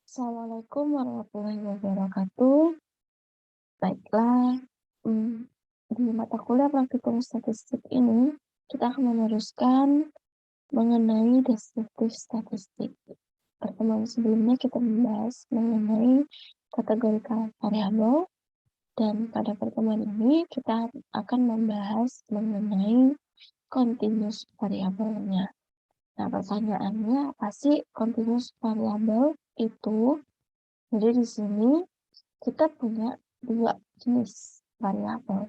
Assalamualaikum warahmatullahi wabarakatuh. Baiklah, di mata kuliah praktikum statistik ini, kita akan meneruskan mengenai deskriptif statistik. Pertemuan sebelumnya kita membahas mengenai kategori variabel, dan pada pertemuan ini kita akan membahas mengenai continuous variabelnya. Nah, pertanyaannya apa sih continuous variabel itu? Jadi di sini kita punya dua jenis variabel.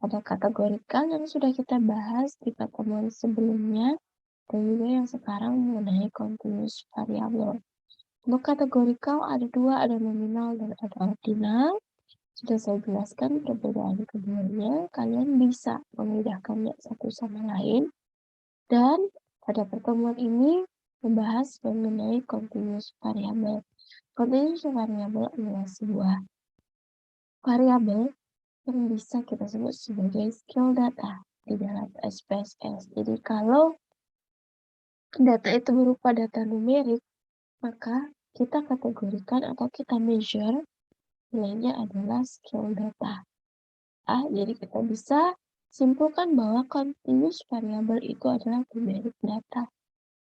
Ada kategorikal yang sudah kita bahas di pertemuan sebelumnya, dan juga yang sekarang mengenai continuous variabel. Untuk kategorikal ada dua, ada nominal dan ada ordinal. Sudah saya jelaskan perbedaan keduanya, kalian bisa membedakannya satu sama lain. Dan pada pertemuan ini membahas mengenai continuous variabel. Continuous variabel adalah sebuah variabel yang bisa kita sebut sebagai skill data di dalam SPSS. Jadi kalau data itu berupa data numerik, maka kita kategorikan atau kita measure nilainya adalah skill data. Jadi kita bisa simpulkan bahwa continuous variable itu adalah numeric data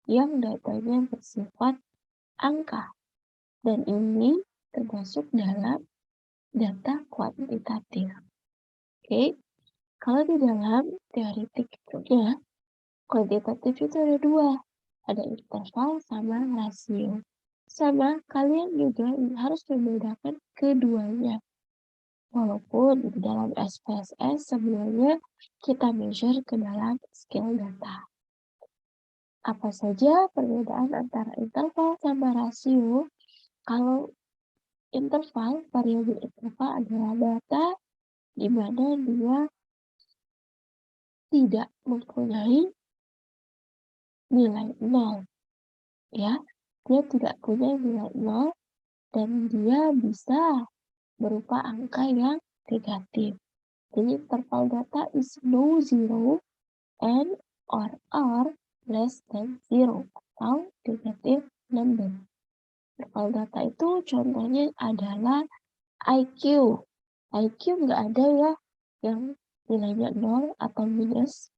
yang datanya bersifat angka. Dan ini termasuk dalam data kuantitatif. Oke, kalau di dalam teoritiknya, kuantitatif itu ada dua. Ada interval sama rasio. Sama, kalian juga harus membedakan keduanya. Walaupun di dalam SPSS sebelumnya kita measure ke dalam skill data. Apa saja perbedaan antara interval sama rasio? Kalau interval, variabel interval adalah data di mana dia tidak mempunyai nilai 0. Ya, dia tidak punya nilai 0 dan dia bisa berupa angka yang negatif. Jadi interval data is no zero and or are less than 0 atau negative number. Interval data itu contohnya adalah IQ. IQ nggak ada ya yang nilainya 0 atau minus,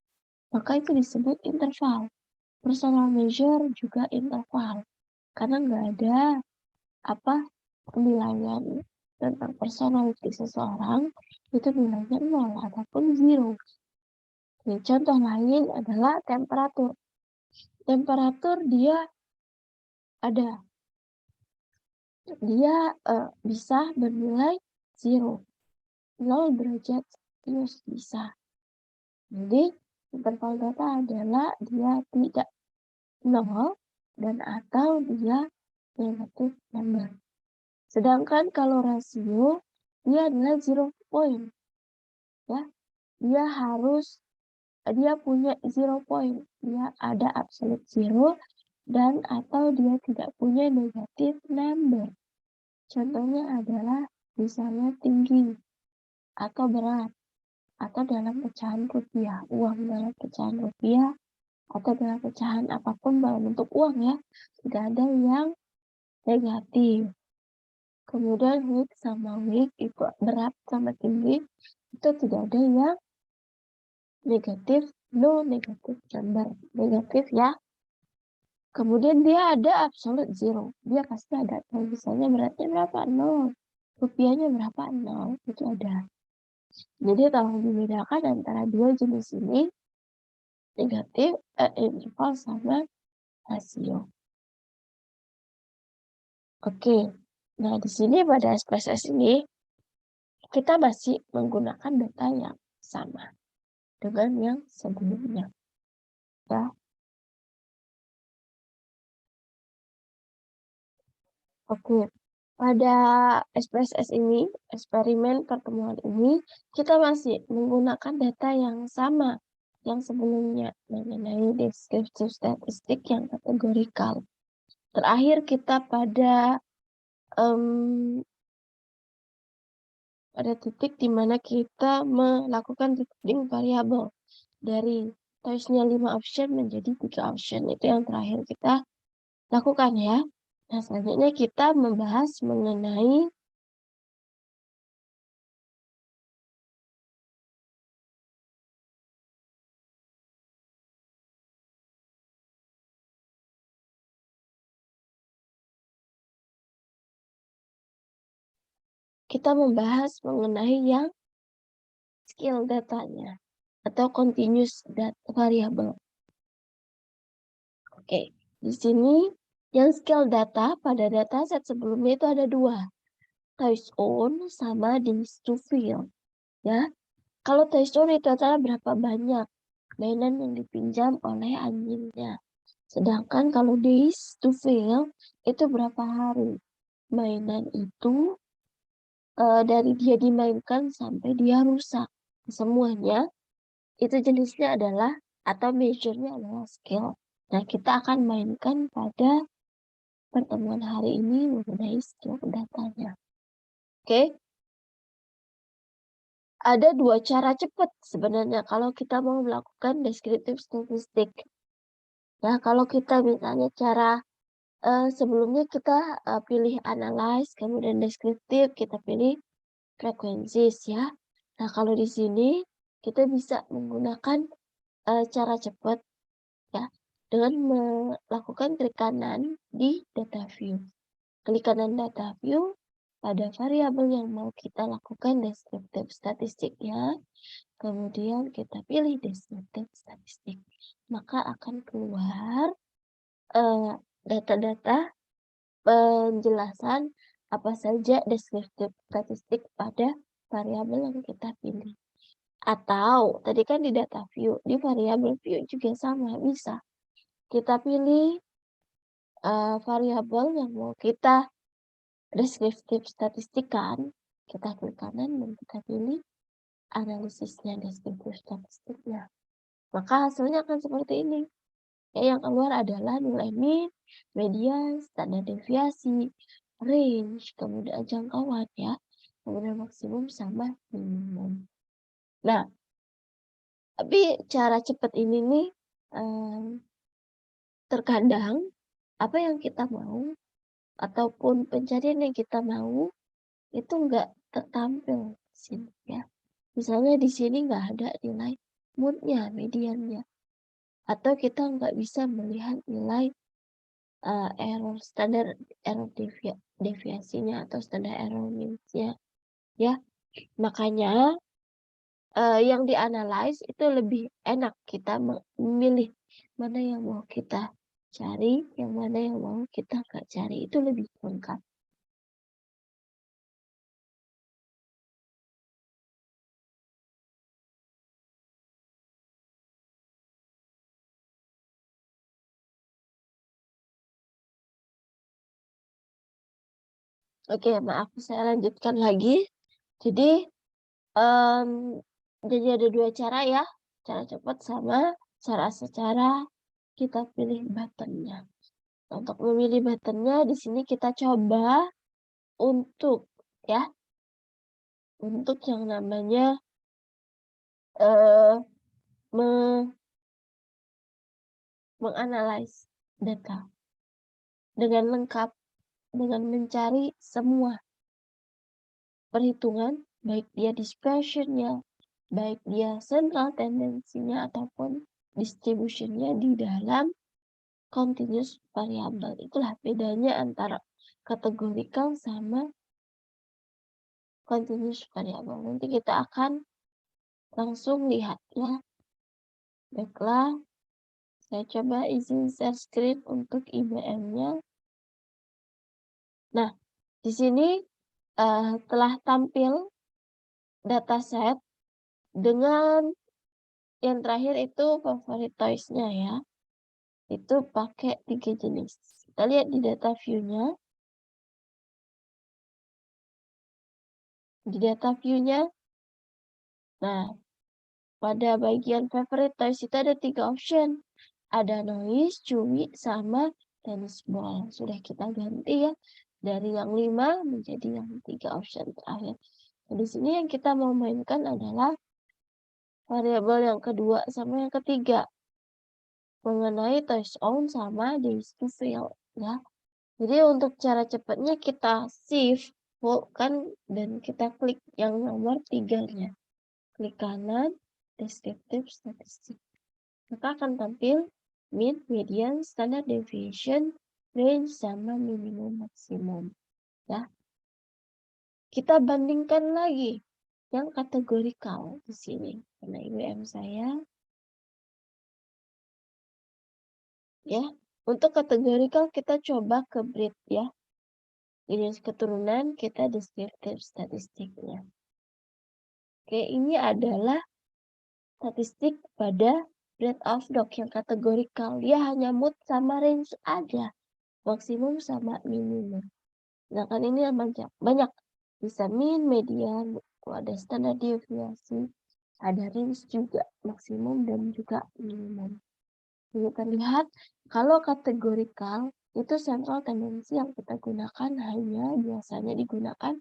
maka itu disebut interval. Personal measure juga interval, karena nggak ada penilaian tentang personality seseorang, itu nilainya 0 ataupun 0. Contoh lain adalah temperatur. Temperatur dia ada. Dia bisa bernilai 0 derajat Celcius bisa. Jadi, interval data adalah dia tidak 0 dan atau dia negatif number. Sedangkan kalau rasio, dia adalah 0 point. Ya, dia punya 0 point. Dia ada absolute 0 dan atau dia tidak punya negatif number. Contohnya adalah misalnya tinggi atau berat atau dalam pecahan rupiah, uang dalam pecahan rupiah atau dalam pecahan apapun dalam bentuk uang ya, tidak ada yang negatif. Kemudian weak sama weak itu berat sama tinggi itu tidak ada yang negatif, no negatif number, negatif ya. Kemudian dia ada absolute 0, dia pasti ada. Misalnya beratnya berapa? 0. Rupiahnya berapa? 0. Itu ada. Jadi tolong dibedakan antara dua jenis ini, negatif, interval sama rasio. Oke, nah di sini pada SPSS ini kita masih menggunakan data yang sama dengan yang sebelumnya. Ya. Oke, pada SPSS ini, eksperimen pertemuan ini, kita masih menggunakan data yang sama yang sebelumnya mengenai deskriptif statistik yang kategorikal. Terakhir kita pada titik di mana kita melakukan decoding variabel dari choice-nya 5 option menjadi 3 option. Itu yang terakhir kita lakukan ya. Nah, selanjutnya kita membahas mengenai yang skill datanya atau continuous data variable. Oke, di sini yang skill data pada dataset sebelumnya itu ada dua, toys own sama days to fill. Ya, kalau toys own itu adalah berapa banyak mainan yang dipinjam oleh anjingnya. Sedangkan kalau days to fill itu berapa hari mainan itu dari dia dimainkan sampai dia rusak. Semuanya itu jenisnya adalah atau measure-nya adalah skill. Nah, kita akan mainkan pada pertemuan hari ini mengenai skill datanya. Oke. Ada dua cara cepat sebenarnya kalau kita mau melakukan deskriptif statistik. Nah, kalau kita misalnya cara sebelumnya kita pilih analyze, kemudian deskriptif, kita pilih frekuensis ya. Nah, kalau di sini kita bisa menggunakan cara cepat ya dengan melakukan klik kanan di data view. Klik kanan data view pada variabel yang mau kita lakukan deskriptif statistiknya. Kemudian kita pilih deskriptif statistik. Maka akan keluar data-data penjelasan apa saja deskriptif statistik pada variabel yang kita pilih. Atau tadi kan di data view, di variabel view juga sama, bisa. Kita pilih variabel yang mau kita deskriptif statistikkan, kita klik kanan dan kita pilih analisisnya deskriptif statistiknya. Maka hasilnya akan seperti ini. Yang keluar adalah nilai mean, median, standar deviasi, range, kemudian jangkauan ya, kemudian maksimum sama minimum. Nah, tapi cara cepat ini nih terkadang apa yang kita mau ataupun pencarian yang kita mau itu nggak tertampil di sini ya. Misalnya di sini nggak ada nilai moodnya, mediannya, atau kita nggak bisa melihat nilai standar error deviasinya atau standar error mean-nya ya. Makanya yang dianalize itu lebih enak kita memilih mana yang mau kita cari, yang mana yang mau kita nggak cari, itu lebih lengkap. Oke, maaf saya lanjutkan lagi. Jadi jadi ada dua cara ya, cara cepat sama cara secara kita pilih buttonnya. Untuk memilih buttonnya di sini kita coba untuk ya, untuk yang namanya eh me menganalisis data dengan lengkap, dengan mencari semua perhitungan, baik dia dispersionnya, baik dia central tendensinya ataupun distributionnya di dalam continuous variable. Itulah bedanya antara categorical sama continuous variable. Nanti kita akan langsung lihat ya. Baiklah, saya coba izin share screen untuk IBM-nya. Nah, di sini telah tampil dataset dengan yang terakhir itu favorit toys-nya ya. Itu pakai 3 jenis. Kita lihat di data view-nya. Di data view-nya, nah, pada bagian favorite toys itu ada 3 option. Ada noise, chewy, sama tennis ball. Sudah kita ganti ya. Dari yang 5 menjadi yang 3 option terakhir. Nah, di sini yang kita mau mainkan adalah variabel yang kedua sama yang ketiga. Mengenai toys own sama days to fill ya. Jadi untuk cara cepatnya kita shift kan dan kita klik yang nomor 3-nya. Klik kanan, descriptive statistik. Maka akan tampil mean, median, standard deviation, range, sama minimum maksimum. Ya. Kita bandingkan lagi yang kategorikal di sini. Karena IWM saya ya. Untuk kategorikal kita coba ke breed ya. Jenis keturunan kita descriptive statistiknya. Oke, ini adalah statistik pada breed of dog yang kategorikal. Dia hanya mood sama range aja. Maksimum sama minimum. Sedangkan ini banyak. Bisa mean, median, ada standar deviasi, ada range juga, maksimum dan juga minimum. Kita lihat kalau kategorikal itu central tendency yang kita gunakan hanya biasanya digunakan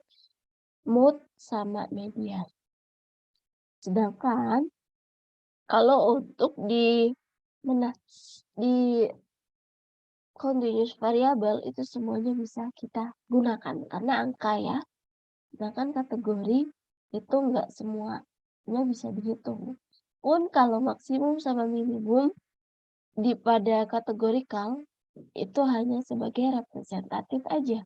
mood sama median. Sedangkan kalau untuk di continuous variable itu semuanya bisa kita gunakan karena angka ya. Sedangkan kategori itu enggak semuanya bisa dihitung. Pun kalau maksimum sama minimum pada kategorikal itu hanya sebagai representatif aja.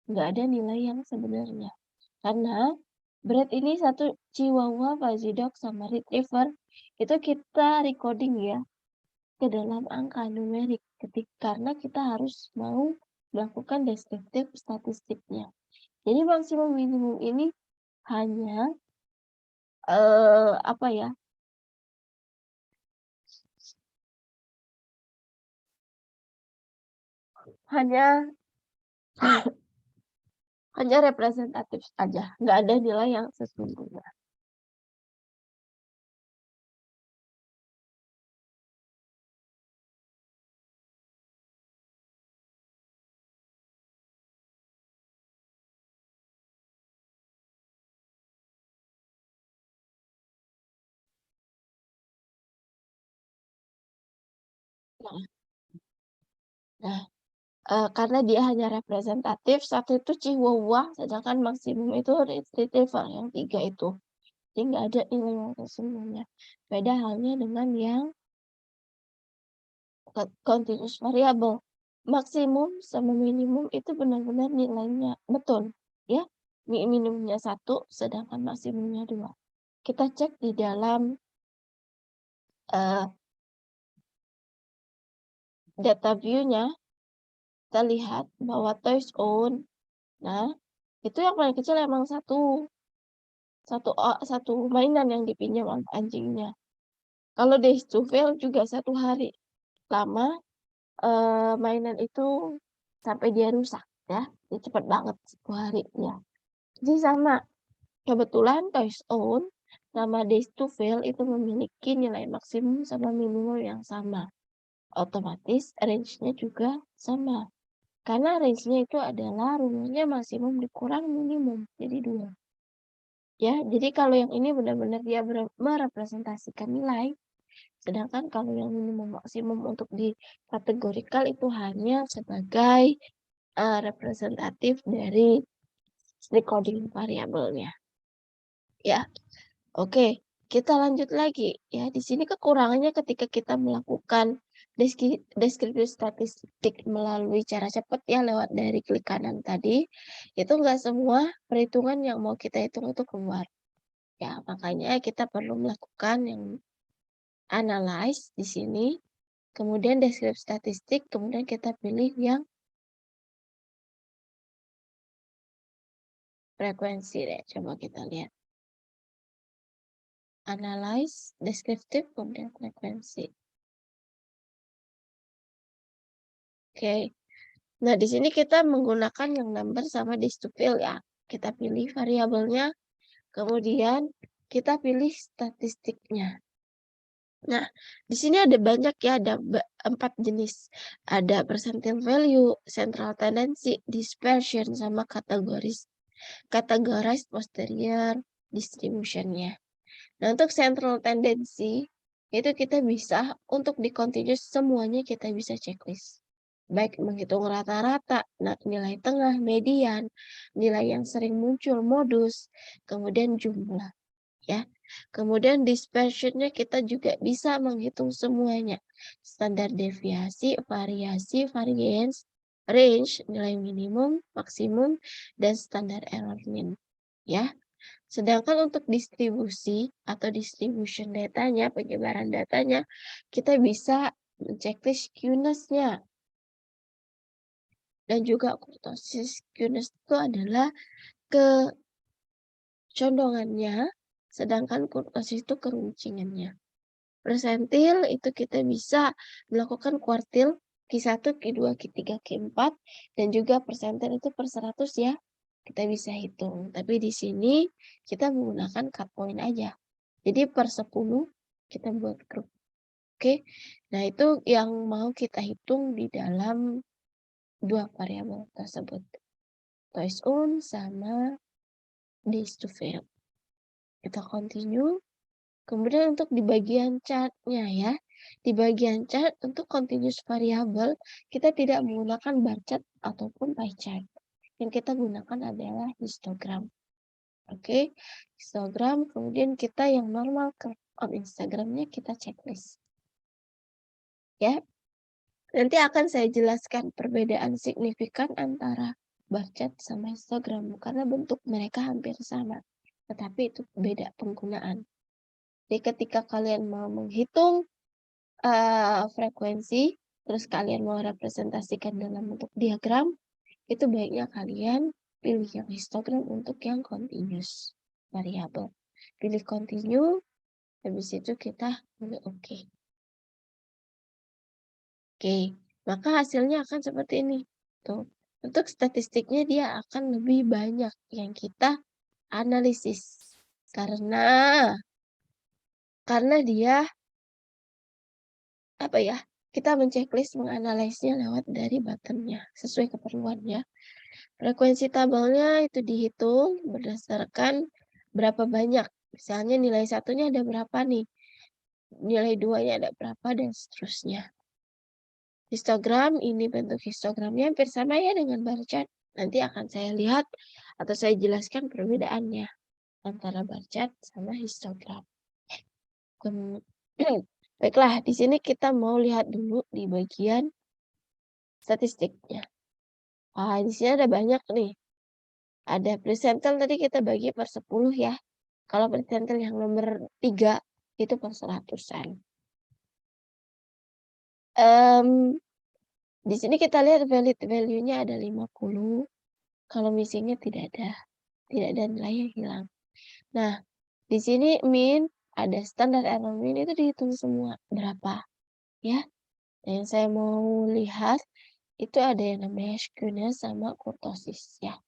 Nggak ada nilai yang sebenarnya. Karena breed ini satu Chihuahua, Fuzzy Dog, sama Retriever itu kita recording ya ke dalam angka numerik karena kita harus mau melakukan deskriptif statistiknya. Jadi maksimum minimum ini hanya apa ya? Hanya representatif aja, nggak ada nilai yang sesungguhnya. Nah, karena dia hanya representatif, satu itu Chihuahua, sedangkan maksimum itu Retriever yang 3 itu. Jadi nggak ada nilai yang sesungguhnya. Beda halnya dengan yang continuous variable. Maksimum sama minimum itu benar-benar nilainya betul, ya. Minimumnya 1, sedangkan maksimumnya 2. Kita cek di dalam data view-nya, kita lihat bahwa toys own. Nah, itu yang paling kecil emang satu mainan yang dipinjam oleh anjingnya. Kalau days to fail juga 1 hari. Lama mainan itu sampai dia rusak ya. Dia cepat banget 1 hari ya. Jadi sama. Kebetulan toys own sama days to fail itu memiliki nilai maksimum sama minimum yang sama. Otomatis range-nya juga sama. Karena range-nya itu adalah rumusnya maksimum dikurang minimum. Jadi 2. Ya, jadi kalau yang ini benar-benar dia merepresentasikan nilai. Sedangkan kalau yang minimum maksimum untuk di kategorikal itu hanya sebagai representatif dari recording variabelnya. Ya. Oke, kita lanjut lagi ya. Di sini kekurangannya ketika kita melakukan deskripsi statistik melalui cara cepat ya lewat dari klik kanan tadi, itu enggak semua perhitungan yang mau kita hitung itu keluar. Ya, makanya kita perlu melakukan yang analyze di sini, kemudian deskripsi statistik, kemudian kita pilih yang frekuensi deh. Coba kita lihat. Analyze, deskriptif, kemudian frekuensi. Oke. Nah, di sini kita menggunakan yang number sama days to fail ya. Kita pilih variabelnya, kemudian kita pilih statistiknya. Nah, di sini ada banyak ya, ada 4 jenis. Ada percentile value, central tendency, dispersion, sama categorized posterior distribution-nya. Nah, untuk central tendency, itu kita bisa, untuk di continuous semuanya kita bisa checklist. baik menghitung rata-rata, nilai tengah, median, nilai yang sering muncul, modus, kemudian jumlah, ya. Kemudian dispersion-nya kita juga bisa menghitung semuanya. Standar deviasi, variasi, variance, range, nilai minimum, maksimum, dan standar error mean, ya. Sedangkan untuk distribusi atau distribution datanya, penyebaran datanya, kita bisa menceklis skewness-nya. Dan juga kurtosis skewness itu adalah kecondongannya, sedangkan kurtosis itu keruncingannya. Persentil itu kita bisa melakukan kuartil Q1, Q2, Q3, Q4, dan juga persentil itu per 100 ya. Kita bisa hitung. Tapi di sini kita menggunakan cut point aja. Jadi per 10 kita buat grup. Oke. Nah, itu yang mau kita hitung di dalam dua variabel tersebut. Toys on sama days to fail. Kita continue. Kemudian untuk di bagian chart-nya ya. Di bagian chart untuk continuous variable kita tidak menggunakan bar chart ataupun pie chart. Yang kita gunakan adalah histogram. Oke, histogram. Kemudian kita yang normal curve on Instagramnya kita checklist. Ya, nanti akan saya jelaskan perbedaan signifikan antara bar chart sama histogram karena bentuk mereka hampir sama, tetapi itu beda penggunaan. Jadi ketika kalian mau menghitung frekuensi, terus kalian mau representasikan dalam bentuk diagram, itu baiknya kalian pilih yang histogram untuk yang continuous variable. Pilih continue, habis itu kita pilih OK. Oke, maka hasilnya akan seperti ini. Tuh, untuk statistiknya dia akan lebih banyak yang kita analisis. Karena dia apa ya? Kita menceklis menganalisnya lewat dari buttonnya sesuai keperluannya. Frekuensi tabelnya itu dihitung berdasarkan berapa banyak. Misalnya nilai satunya ada berapa nih? Nilai duanya ada berapa dan seterusnya. Histogram, ini bentuk histogramnya hampir sama ya dengan bar chart. Nanti akan saya lihat atau saya jelaskan perbedaannya antara bar chart sama histogram. Baiklah, di sini kita mau lihat dulu di bagian statistiknya. Di sini ada banyak nih. Ada persentil tadi kita bagi per 10 ya. Kalau persentil yang nomor 3 itu per 100-an. Di sini kita lihat valid value-nya ada 50. Kalau missing-nya tidak ada. Tidak ada nilai yang hilang. Nah, di sini mean, ada standar error mean itu dihitung semua. Berapa? Ya. Nah, yang saya mau lihat itu ada yang namanya skewness sama kurtosis ya.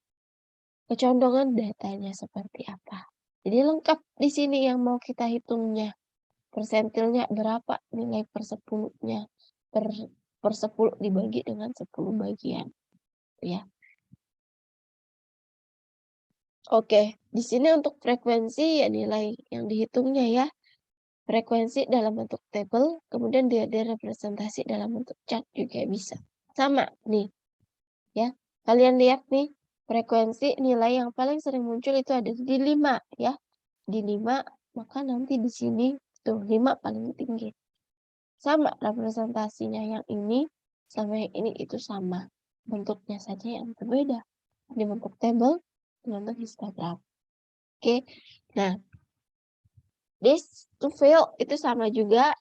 Kecondongan datanya seperti apa. Jadi lengkap di sini yang mau kita hitungnya. Persentilnya berapa, nilai per 10-nya. Per 10 dibagi dengan 10 bagian. Ya. Oke, di sini untuk frekuensi ya nilai yang dihitungnya ya. Frekuensi dalam bentuk tabel, kemudian dia representasi dalam bentuk chart juga bisa. Sama nih. Ya. Kalian lihat nih, frekuensi nilai yang paling sering muncul itu ada di 5 ya. Di 5, maka nanti di sini tuh 5 paling tinggi. Sama representasinya yang ini sama yang ini itu sama. Bentuknya saja yang berbeda. Di bentuk tabel, di bentuk histogram. Oke. Nah, this to fail itu sama juga.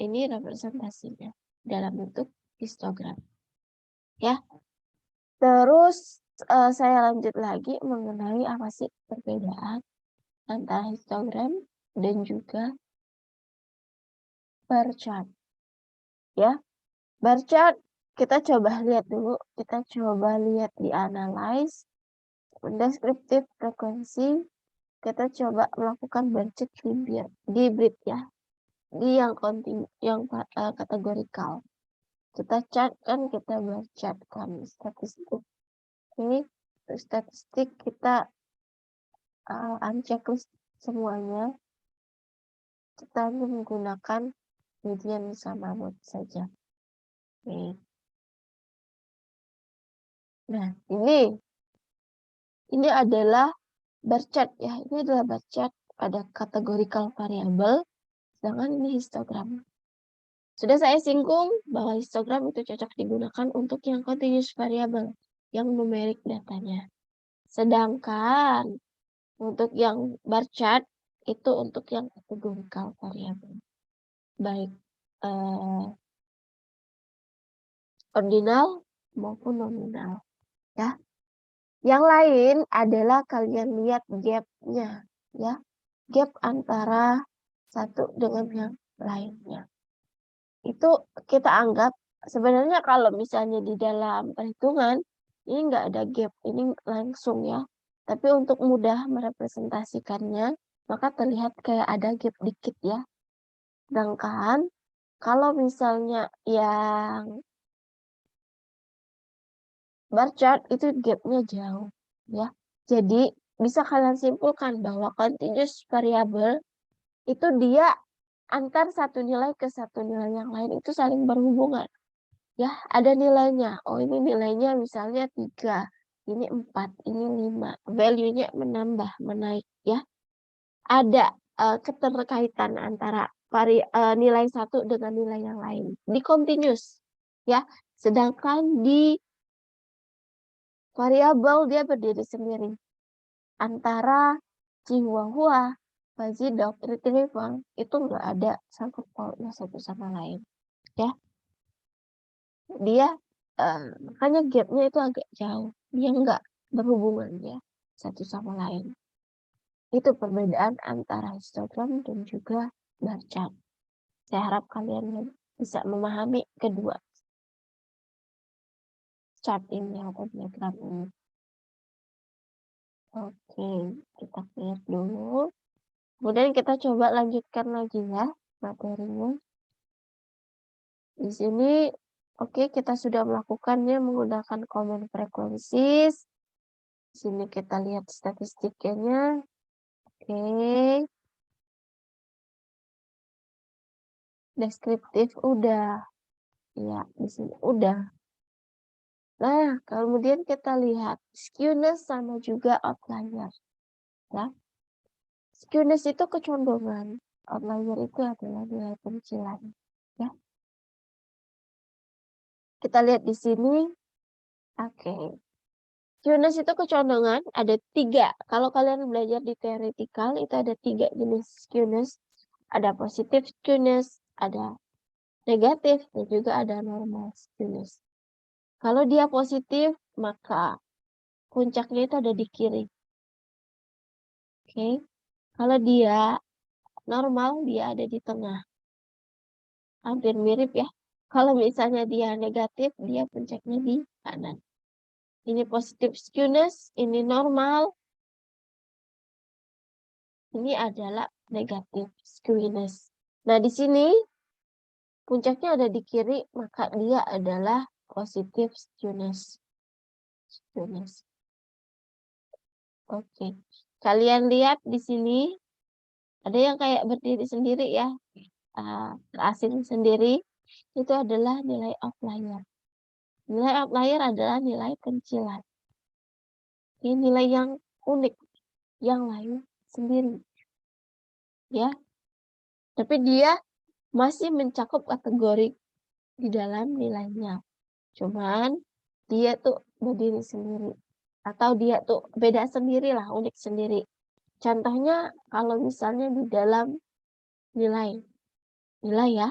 Ini representasinya dalam bentuk histogram. Ya. Terus saya lanjut lagi mengenai apa sih perbedaan antara histogram dan juga bar chart. Ya. Bar chart kita coba lihat dulu, kita coba lihat di analyze, deskriptif frekuensi, kita coba melakukan bar chart di grid ya, di yang kategorikal. Kita chart kan kita bar chart kan statistik. Ini statistik kita unchecklist semuanya. Kita hanya menggunakan median sama mode saja. Oke. Nah, ini adalah bar chart ya. Ini adalah bar chart pada categorical variable, sedangkan ini histogram. Sudah saya singgung bahwa histogram itu cocok digunakan untuk yang continuous variable, yang numerik datanya. Sedangkan untuk yang bar chart itu untuk yang categorical variable, baik ordinal maupun nominal. Ya. Yang lain adalah kalian lihat gap-nya, ya. Gap antara satu dengan yang lainnya. Itu kita anggap sebenarnya kalau misalnya di dalam perhitungan ini nggak ada gap, ini langsung ya. Tapi untuk mudah merepresentasikannya, maka terlihat kayak ada gap dikit ya. Sedangkan kalau misalnya yang bar chart itu gapnya jauh ya. Jadi bisa kalian simpulkan bahwa continuous variable itu dia antar satu nilai ke satu nilai yang lain itu saling berhubungan. Ya, ada nilainya. Oh, ini nilainya misalnya 3, ini 4, ini 5. Value-nya menambah, menaik ya. Ada keterkaitan antara nilai satu dengan nilai yang lain. Di continuous ya. Sedangkan di variabel dia berdiri sendiri. Antara Chihuahua, Fuzzy Dog, Retriever itu nggak ada sangkut pautnya satu sama lain. Ya, dia makanya gapnya itu agak jauh. Dia nggak berhubungan ya satu sama lain. Itu perbedaan antara histogram dan juga bar chart. Saya harap kalian bisa memahami kedua chart ini atau diagram ini. Oke, kita clear dulu. Kemudian kita coba lanjutkan lagi ya materinya. Di sini, oke, kita sudah melakukannya menggunakan common frequencies. Di sini kita lihat statistiknya. Oke. Deskriptif udah. Ya, di sini udah. Nah, kemudian kita lihat skewness sama juga outlier. Ya. Skewness itu kecondongan. Outlier itu adalah nilai pencilan. Ya. Kita lihat di sini. Oke. Skewness itu kecondongan ada 3. Kalau kalian belajar di theoretical itu ada 3 jenis skewness. Ada positive skewness, ada negatif, dan juga ada normal skewness. Kalau dia positif, maka puncaknya itu ada di kiri. Oke. Kalau dia normal, dia ada di tengah. Hampir mirip ya. Kalau misalnya dia negatif, dia puncaknya di kanan. Ini positive skewness, ini normal. Ini adalah negatif skewness. Nah, di sini puncaknya ada di kiri, maka dia adalah positive skewness. Oke. Kalian lihat di sini ada yang kayak berdiri sendiri ya. Asing sendiri itu adalah nilai outlier. Nilai outlier adalah nilai pencilan. Ini nilai yang unik, yang lain sendiri. Ya. Tapi dia masih mencakup kategori di dalam nilainya. Cuman dia tuh berdiri sendiri. Atau dia tuh beda sendiri lah, unik sendiri. Contohnya kalau misalnya di dalam nilai. Nilai ya.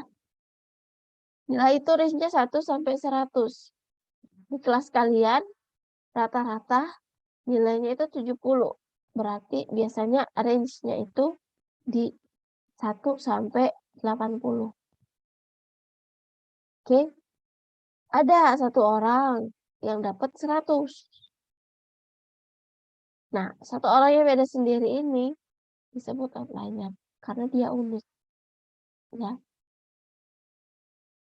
Nilai itu range-nya 1 sampai 100. Di kelas kalian rata-rata nilainya itu 70. Berarti biasanya range-nya itu di 1 sampai 80. Oke. Ada satu orang yang dapat 100. Nah, satu orang yang beda sendiri ini disebut outlier karena dia unik. Ya.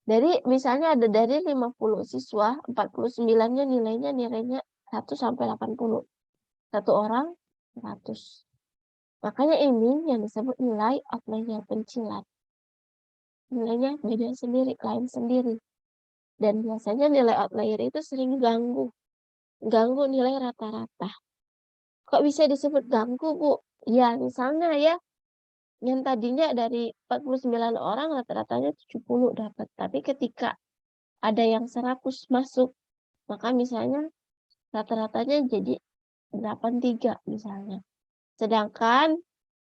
Dari misalnya ada dari 50 siswa, 49-nya nilainya 1 sampai 80. Satu orang 100. Makanya ini yang disebut nilai outlier pencilan. Nilainya beda sendiri, lain sendiri. Dan biasanya nilai outlier itu sering ganggu. ganggu nilai rata-rata. Kok bisa disebut ganggu, Bu? Ya, misalnya ya, yang tadinya dari 49 orang rata-ratanya 70 dapat, tapi ketika ada yang 100 masuk, maka misalnya rata-ratanya jadi 83 misalnya. Sedangkan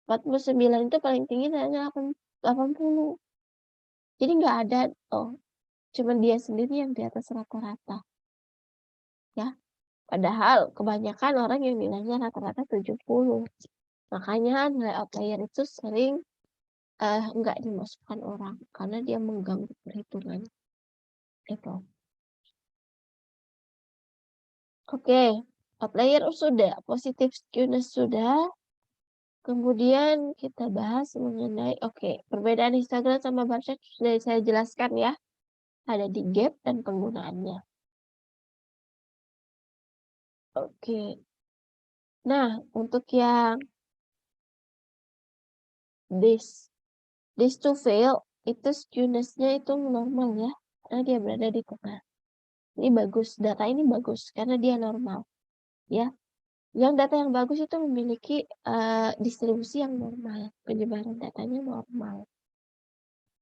49 itu paling tinggi hanya 80. Jadi nggak ada, oh, cuman dia sendiri yang di atas rata-rata, ya. Padahal kebanyakan orang yang nilainya rata-rata 70. Makanya nilai outlier itu sering nggak dimasukkan orang, karena dia mengganggu perhitungan, itu. Oke, outlier sudah, positive skewness sudah, kemudian kita bahas mengenai perbedaan histogram sama bar chart sudah saya jelaskan ya, ada di gap dan penggunaannya. Oke. Nah, untuk yang this to fail, itu skewness-nya itu normal ya, karena dia berada di tengah. Ini bagus, data ini bagus karena dia normal, ya. Yang data yang bagus itu memiliki distribusi yang normal, penyebaran datanya normal.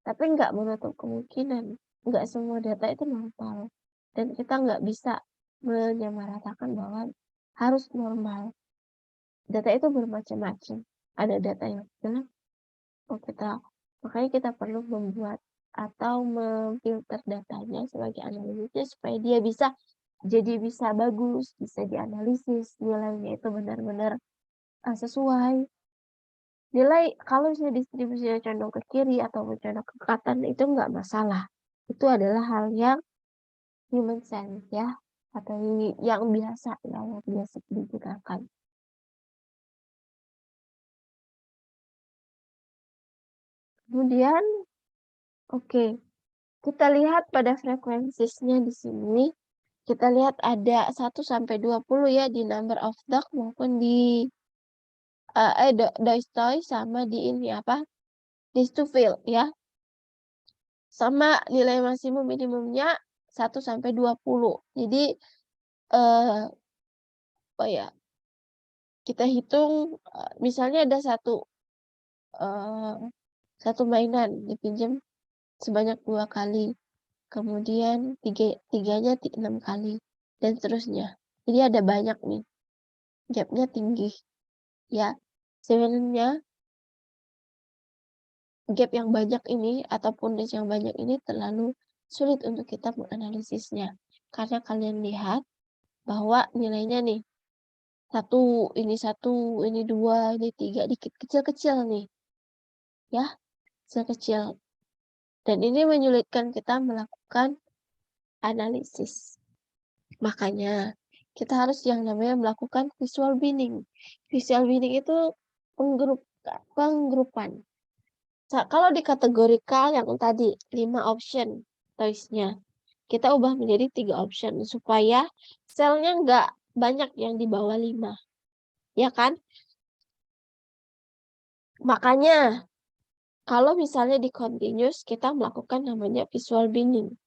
Tapi nggak menutup kemungkinan, nggak semua data itu normal. Dan kita nggak bisa menyamaratakan bahwa harus normal. Data itu bermacam-macam. Ada data yang jelek, makanya kita perlu membuat atau memfilter datanya sebagai analisisnya supaya dia bisa bagus, bisa dianalisis, nilainya itu benar-benar sesuai. Nilai kalau misalnya distribusinya condong ke kiri atau condong ke kanan itu nggak masalah. Itu adalah hal yang human sense ya, atau yang biasa ya, yang biasa digunakan. Kemudian, kita lihat pada frekuensinya di sini. Kita lihat ada 1 sampai 20 ya di number of dog maupun di Dostoy sama di ini apa? Di Stufil ya. Sama nilai maksimum minimumnya 1 sampai 20. Jadi apa ya? Kita hitung misalnya ada satu mainan dipinjam sebanyak 2 kali. Kemudian tiganya 6 kali dan seterusnya. Jadi ada banyak nih. Gapnya tinggi. Ya. Sebenarnya gap yang banyak ini ataupun range yang banyak ini terlalu sulit untuk kita menganalisisnya. Karena kalian lihat bahwa nilainya nih, satu, ini 2, ini 3, dikit kecil-kecil nih. Ya, kecil-kecil. Dan ini menyulitkan kita melakukan analisis. Makanya kita harus yang namanya melakukan visual binning. Visual binning itu penggrupan. Kalau di kategorikal yang tadi 5 option choice-nya, kita ubah menjadi 3 option supaya selnya nggak banyak yang di bawah 5. Ya kan? Makanya kalau misalnya di continuous kita melakukan namanya visual binning.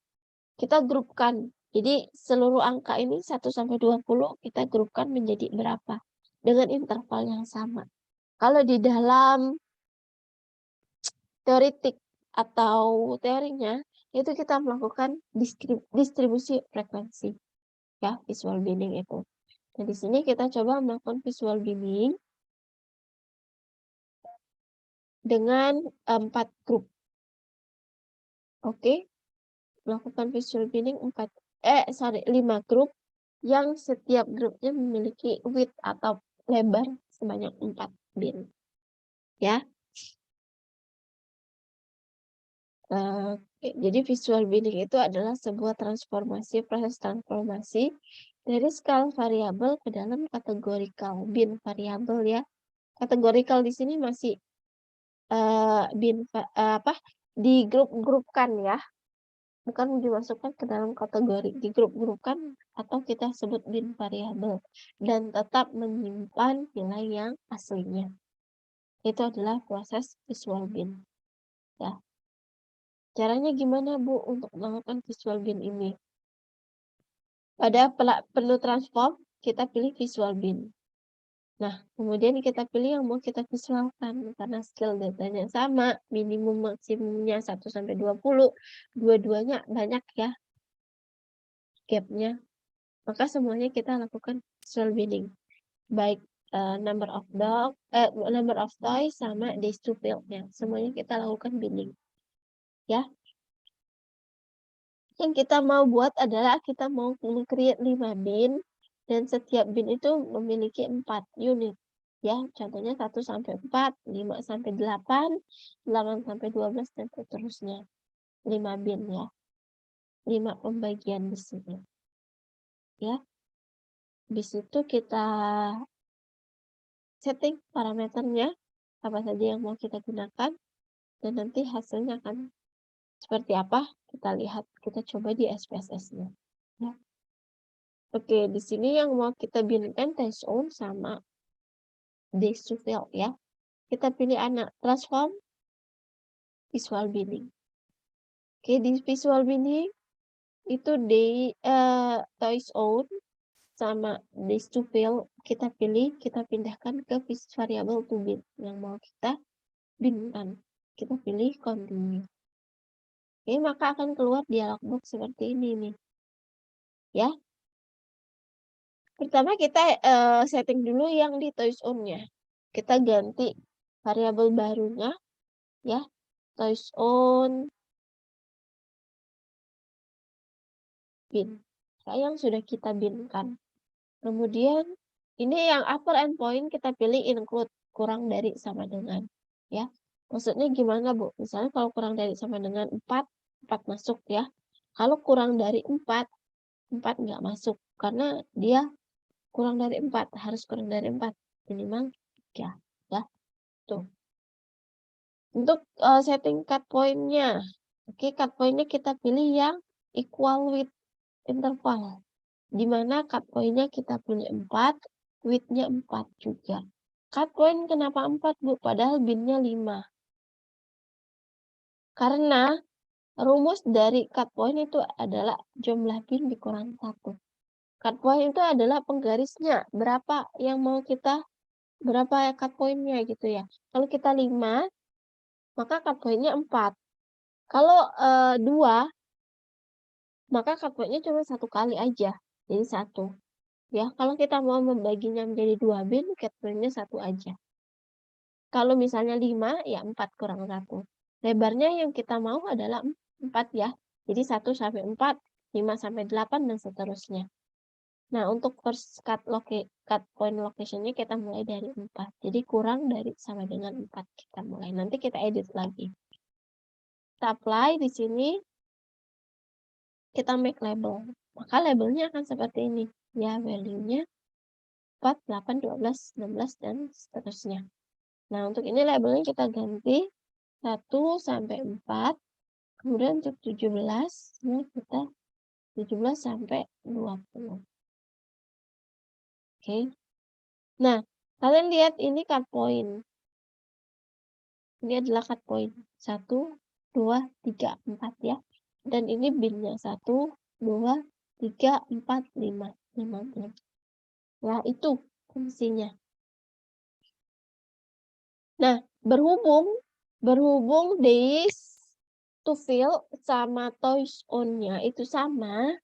Kita grupkan. Jadi seluruh angka ini 1 sampai 20 kita grupkan menjadi berapa dengan interval yang sama. Kalau di dalam teoritik atau teorinya itu kita melakukan distribusi frekuensi ya, visual binning itu. Nah, di sini kita coba melakukan visual binning dengan 4 grup. Oke. Melakukan visual binning 5 grup yang setiap grupnya memiliki width atau lebar sebanyak 4 bin. Ya. Jadi visual binning itu adalah sebuah proses transformasi dari skala variabel ke dalam kategorikal bin variabel ya. Kategorikal di sini masih digrup-grupkan ya. Bukan dimasukkan ke dalam kategori, digrup-grupkan atau kita sebut bin variabel dan tetap menyimpan nilai yang aslinya. Itu adalah proses visual bin. Ya. Caranya gimana Bu untuk melakukan visual bin ini? Pada perlu transform, kita pilih visual bin. Nah, kemudian kita pilih yang mau kita visualkan, karena skill datanya sama, minimum maksimumnya 1 sampai 20, dua-duanya banyak ya gap-nya. Maka semuanya kita lakukan visual binning. Baik number of toys sama days to fill-nya. Semuanya kita lakukan binning. Ya. Yang kita mau buat adalah kita mau create 5 bin dan setiap bin itu memiliki 4 unit. Ya, contohnya 1 sampai 4, 5 sampai 8, 8 sampai 12 dan seterusnya. 5 bin ya. 5 pembagian di sini. Ya. Di situ kita setting parameternya apa saja yang mau kita gunakan dan nanti hasilnya akan seperti apa kita lihat, kita coba di SPSS-nya. Ya. Oke, di sini yang mau kita binkan test on sama days to fill ya. Kita pilih anak transform visual binning. Oke, di visual binning itu toys on sama days to fill kita pilih, kita pindahkan ke variable to bin yang mau kita binkan. Kita pilih continue. Oke, maka akan keluar dialog box seperti ini nih. Ya. Pertama kita setting dulu yang di toys on-nya. Kita ganti variabel barunya ya. Toys on bin. Yang sudah kita binkan. Kemudian ini yang upper endpoint kita pilih include kurang dari sama dengan ya. Maksudnya gimana, Bu? Misalnya kalau kurang dari sama dengan 4, 4 masuk ya. Kalau kurang dari 4, 4 nggak masuk karena dia kurang dari 4, harus kurang dari 4, minimal 3 ya. Tuh. Untuk setting cut point-nya. Oke, cut point-nya kita pilih yang equal with interval. Di mana cut point-nya kita punya 4, width-nya 4 juga. Cut point kenapa 4, Bu? Padahal bin-nya 5. Karena rumus dari cut point itu adalah jumlah bin dikurang 1. Cut point itu adalah penggarisnya, berapa yang mau kita, berapa cut point-nya gitu ya. Kalau kita 5, maka cut point-nya 4. Kalau 2, maka cut point-nya cuma 1 kali aja, jadi 1. Ya, kalau kita mau membaginya menjadi 2 bin, cut point-nya 1 aja. Kalau misalnya 5, ya 4 kurang 1. Lebarnya yang kita mau adalah 4 ya. Jadi 1 sampai 4, 5 sampai 8, dan seterusnya. Nah, untuk first cut point location-nya kita mulai dari 4. Jadi kurang dari sama dengan 4 kita mulai. Nanti kita edit lagi. Kita apply di sini. Kita make label. Maka labelnya akan seperti ini. Ya, value-nya 4, 8, 12, 16, dan seterusnya. Nah, untuk ini labelnya kita ganti 1 sampai 4. Kemudian untuk 17, ini kita 17 sampai 20. Oke. Nah, kalian lihat ini cut point. Ini adalah cut point. 1, 2, 3, 4 ya. Dan ini bin-nya 1, 2, 3, 4, 5. 5 bin. Nah, itu fungsinya. Nah, berhubung days to fill sama toys on-nya itu sama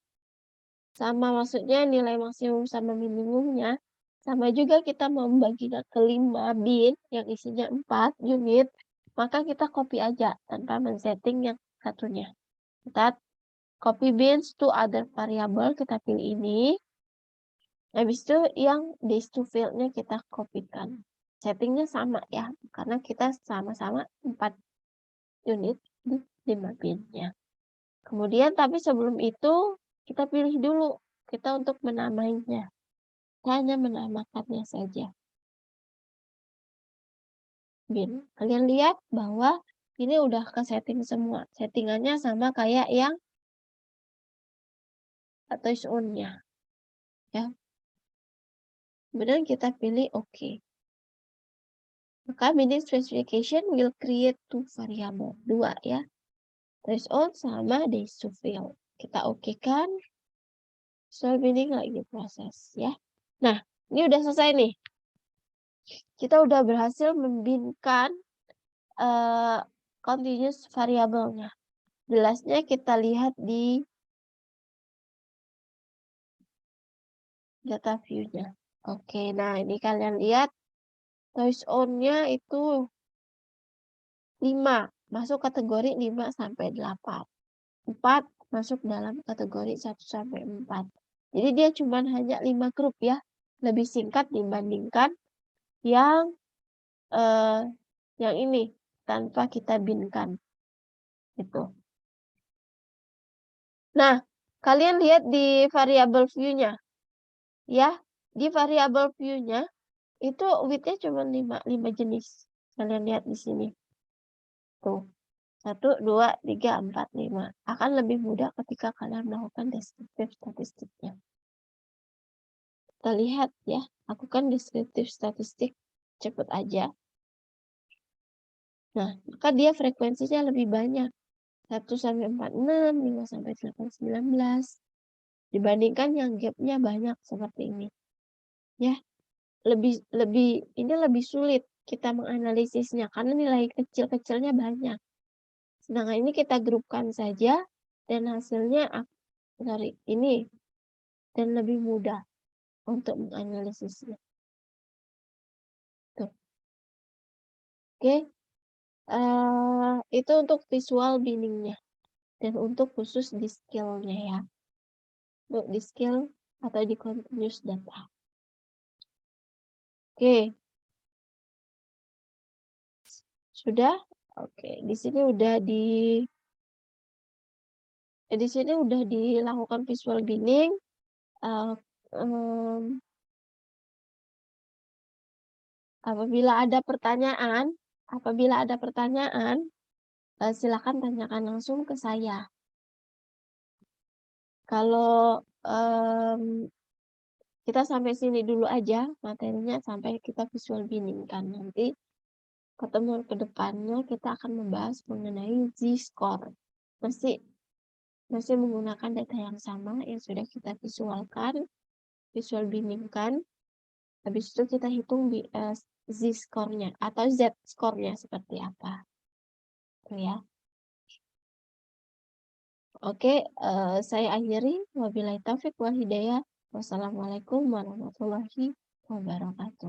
maksudnya nilai maksimum sama minimumnya, sama juga kita membaginya ke 5 bin yang isinya 4 unit, maka kita copy aja tanpa men-setting yang satunya. Kita copy bins to other variable, kita pilih ini. Habis itu yang days to fill-nya kita kopikan. Settingnya sama ya, karena kita sama-sama 4 unit di 5 bin-nya. Kemudian tapi sebelum itu kita pilih dulu kita untuk menamainya. Kita hanya menamakannya saja. Bin. Kalian lihat bahwa ini udah ke setting semua. Settingannya sama kayak yang toys on-nya. Ya. Kemudian kita pilih OK. Maka binning specification will create 2 variable. 2 ya. Toys on sama days to fill. Kita OK kan. visual binning lagi proses ya. Nah, ini udah selesai nih. Kita udah berhasil membinkan continuous variabelnya. Jelasnya kita lihat di data view-nya. Oke, nah ini kalian lihat toys on-nya itu 5, masuk kategori 5 sampai 8. 4 masuk dalam kategori 1 sampai 4. Jadi dia cuma hanya 5 grup ya. Lebih singkat dibandingkan yang ini tanpa kita binkan. Gitu. Nah, kalian lihat di variable view-nya. Ya, di variable view-nya itu width-nya cuma 5 jenis. Kalian lihat di sini. Tuh. 1, 2, 3, 4, 5. Akan lebih mudah ketika kalian melakukan deskriptif statistiknya. Kita lihat ya, aku kan deskriptif statistik cepet aja. Nah, maka dia frekuensinya lebih banyak. 1 sampai 46, 5 sampai 8, 19. Dibandingkan yang gapnya banyak seperti ini. Ya, ini lebih sulit kita menganalisisnya karena nilai kecil-kecilnya banyak. Sedangkan ini kita grupkan saja dan hasilnya ini dan lebih mudah untuk menganalisisnya. Tuh. Oke. Itu untuk visual binning-nya dan untuk khusus di skill-nya ya. Untuk di skill atau di continuous data. Oke. Sudah? Oke, di sini udah dilakukan visual binning. Apabila ada pertanyaan, silakan tanyakan langsung ke saya. Kalau kita sampai sini dulu aja materinya sampai kita visual binning kan. Nanti pertemuan kedepannya kita akan membahas mengenai Z-score. Masih menggunakan data yang sama yang sudah kita visual binning-kan. Habis itu kita hitung Z-score-nya atau Z-score-nya seperti apa. Tuh ya. Oke, saya akhiri. Wabillahi taufik wal hidayah. Wassalamualaikum warahmatullahi wabarakatuh.